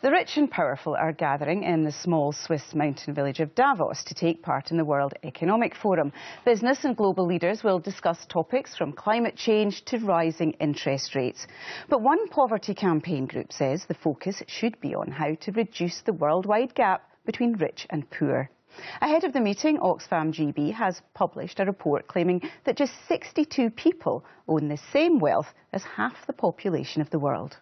The rich and powerful are gathering in the small Swiss mountain village of Davos to take part in the World Economic Forum. Business and global leaders will discuss topics from climate change to rising interest rates. But one poverty campaign group says the focus should be on how to reduce the worldwide gap between rich and poor. Ahead of the meeting, Oxfam GB has published a report claiming that just 62 people own the same wealth as half the population of the world.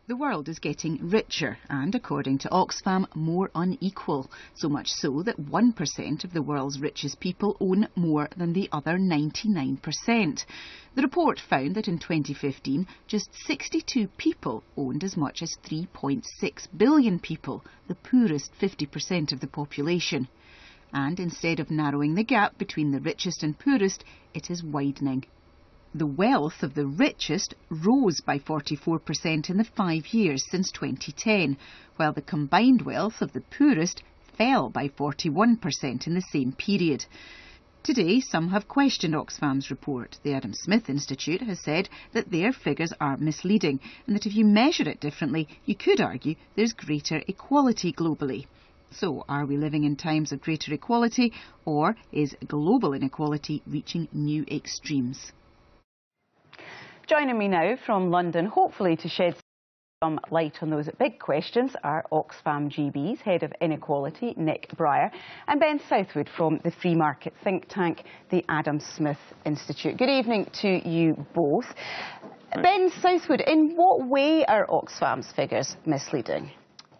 The world is getting richer and, according to Oxfam, more unequal. So much so that 1% of the world's richest people own more than the other 99%. The report found that in 2015, just 62 people owned as much as 3.6 billion people, the poorest 50% of the population. And instead of narrowing the gap between the richest and poorest, it is widening. The wealth of the richest rose by 44% in the 5 years since 2010, while the combined wealth of the poorest fell by 41% in the same period. Today, some have questioned Oxfam's report. The Adam Smith Institute has said that their figures are misleading and that if you measure it differently, you could argue there's greater equality globally. So, are we living in times of greater equality, or is global inequality reaching new extremes? Joining me now from London, hopefully to shed some light on those big questions, are Oxfam GB's Head of Inequality, Nick Breyer, and Ben Southwood from the free market think tank, the Adam Smith Institute. Good evening to you both. Ben Southwood, in what way are Oxfam's figures misleading?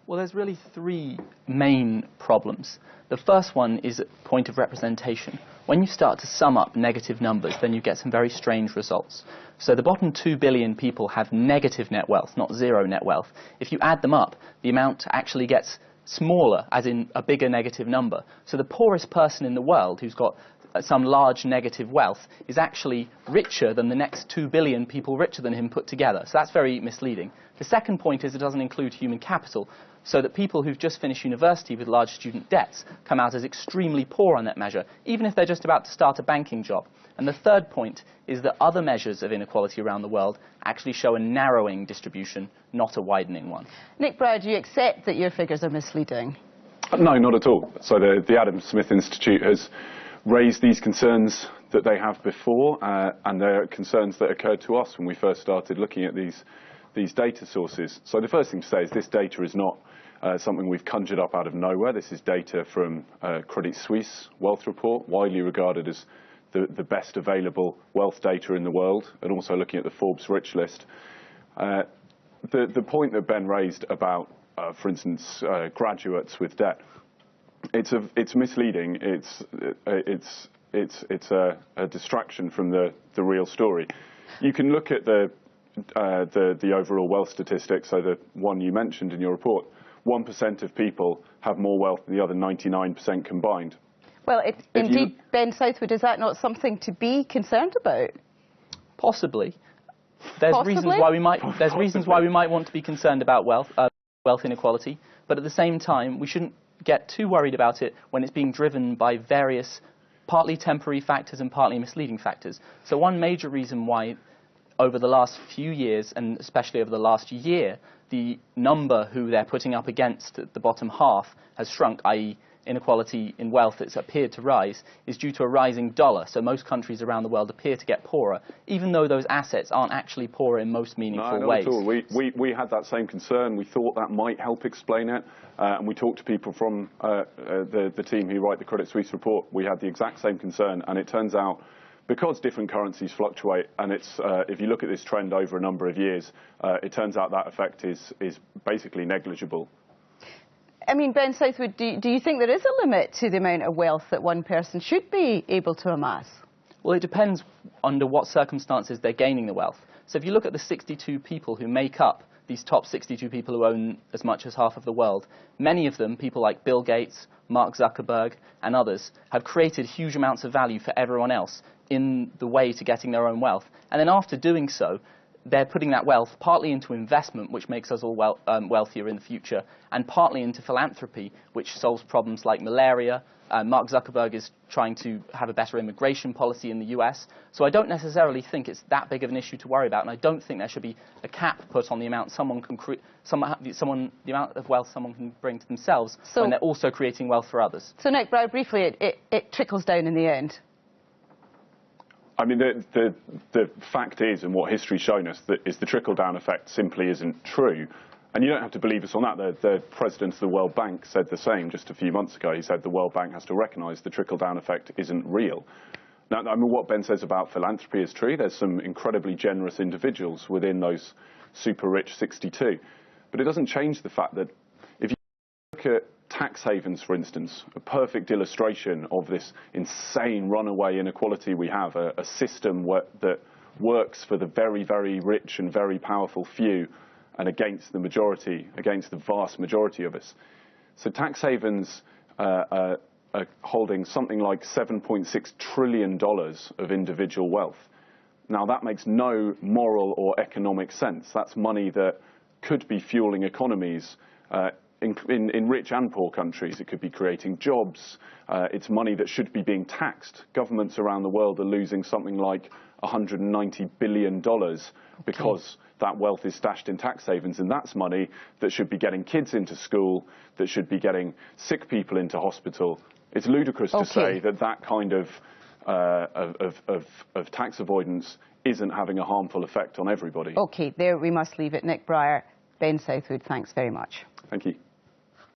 Well, there's really three main problems. The first one is a point of representation. When you start to sum up negative numbers, then you get some very strange results. So the bottom 2 billion people have negative net wealth, not zero net wealth. If you add them up, the amount actually gets smaller, as in a bigger negative number. So the poorest person in the world who's got some large negative wealth is actually richer than the next 2 billion people richer than him put together. So that's very misleading. The second point is it doesn't include human capital, so that people who've just finished university with large student debts come out as extremely poor on that measure, even if they're just about to start a banking job. And the third point is that other measures of inequality around the world actually show a narrowing distribution, not a widening one. Nick Breyer, do you accept that your figures are misleading? No, not at all. So the Adam Smith Institute has raised these concerns that they have before, and they're concerns that occurred to us when we first started looking at these data sources. So the first thing to say is this data is not something we've conjured up out of nowhere. This is data from Credit Suisse wealth report, widely regarded as the best available wealth data in the world, and also looking at the Forbes rich list. The point that Ben raised about, for instance, graduates with debt, it's misleading. It's a distraction from the real story. You can look at the overall wealth statistics, so the one you mentioned in your report. 1% of people have more wealth than the other 99% combined. Well, indeed, Ben Southwood, is that not something to be concerned about? Possibly. There's reasons why we might want to be concerned about wealth inequality, but at the same time, we shouldn't get too worried about it when it's being driven by various partly temporary factors and partly misleading factors. So one major reason why over the last few years, and especially over the last year, the number who they're putting up against the bottom half has shrunk, i.e. inequality in wealth that's appeared to rise, is due to a rising dollar. So most countries around the world appear to get poorer, even though those assets aren't actually poorer in most meaningful ways. No, not at all. We had that same concern. We thought that might help explain it. And we talked to people from the team who write the Credit Suisse report. We had the exact same concern. And it turns out, because different currencies fluctuate, and if you look at this trend over a number of years, it turns out that effect is basically negligible. I mean, Ben Southwood, do you think there is a limit to the amount of wealth that one person should be able to amass? Well, it depends under what circumstances they're gaining the wealth. So if you look at the 62 people who make up these top 62 people who own as much as half of the world, many of them, people like Bill Gates, Mark Zuckerberg and others, have created huge amounts of value for everyone else in the way to getting their own wealth. And then after doing so, they're putting that wealth partly into investment, which makes us all wealthier in the future, and partly into philanthropy, which solves problems like malaria. Mark Zuckerberg is trying to have a better immigration policy in the US. So I don't necessarily think it's that big of an issue to worry about, and I don't think there should be a cap put on the amount someone can the amount of wealth someone can bring to themselves when they're also creating wealth for others. So Nick Brown, briefly, it trickles down in the end. I mean, the fact is, and what history's shown us, that is the trickle-down effect simply isn't true. And you don't have to believe us on that. The president of the World Bank said the same just a few months ago. He said the World Bank has to recognise the trickle-down effect isn't real. Now, I mean, what Ben says about philanthropy is true. There's some incredibly generous individuals within those super-rich 62. But it doesn't change the fact that if you look at tax havens, for instance, a perfect illustration of this insane runaway inequality we have, a system that works for the very, very rich and very powerful few and against the majority, against the vast majority of us. So tax havens are holding something like $7.6 trillion of individual wealth. Now, that makes no moral or economic sense. That's money that could be fueling economies in rich and poor countries. It could be creating jobs. It's money that should be being taxed. Governments around the world are losing something like $190 billion because that wealth is stashed in tax havens, and that's money that should be getting kids into school, that should be getting sick people into hospital. It's ludicrous to say that that kind of tax avoidance isn't having a harmful effect on everybody. OK, there we must leave it. Nick Breyer, Ben Southwood, thanks very much. Thank you.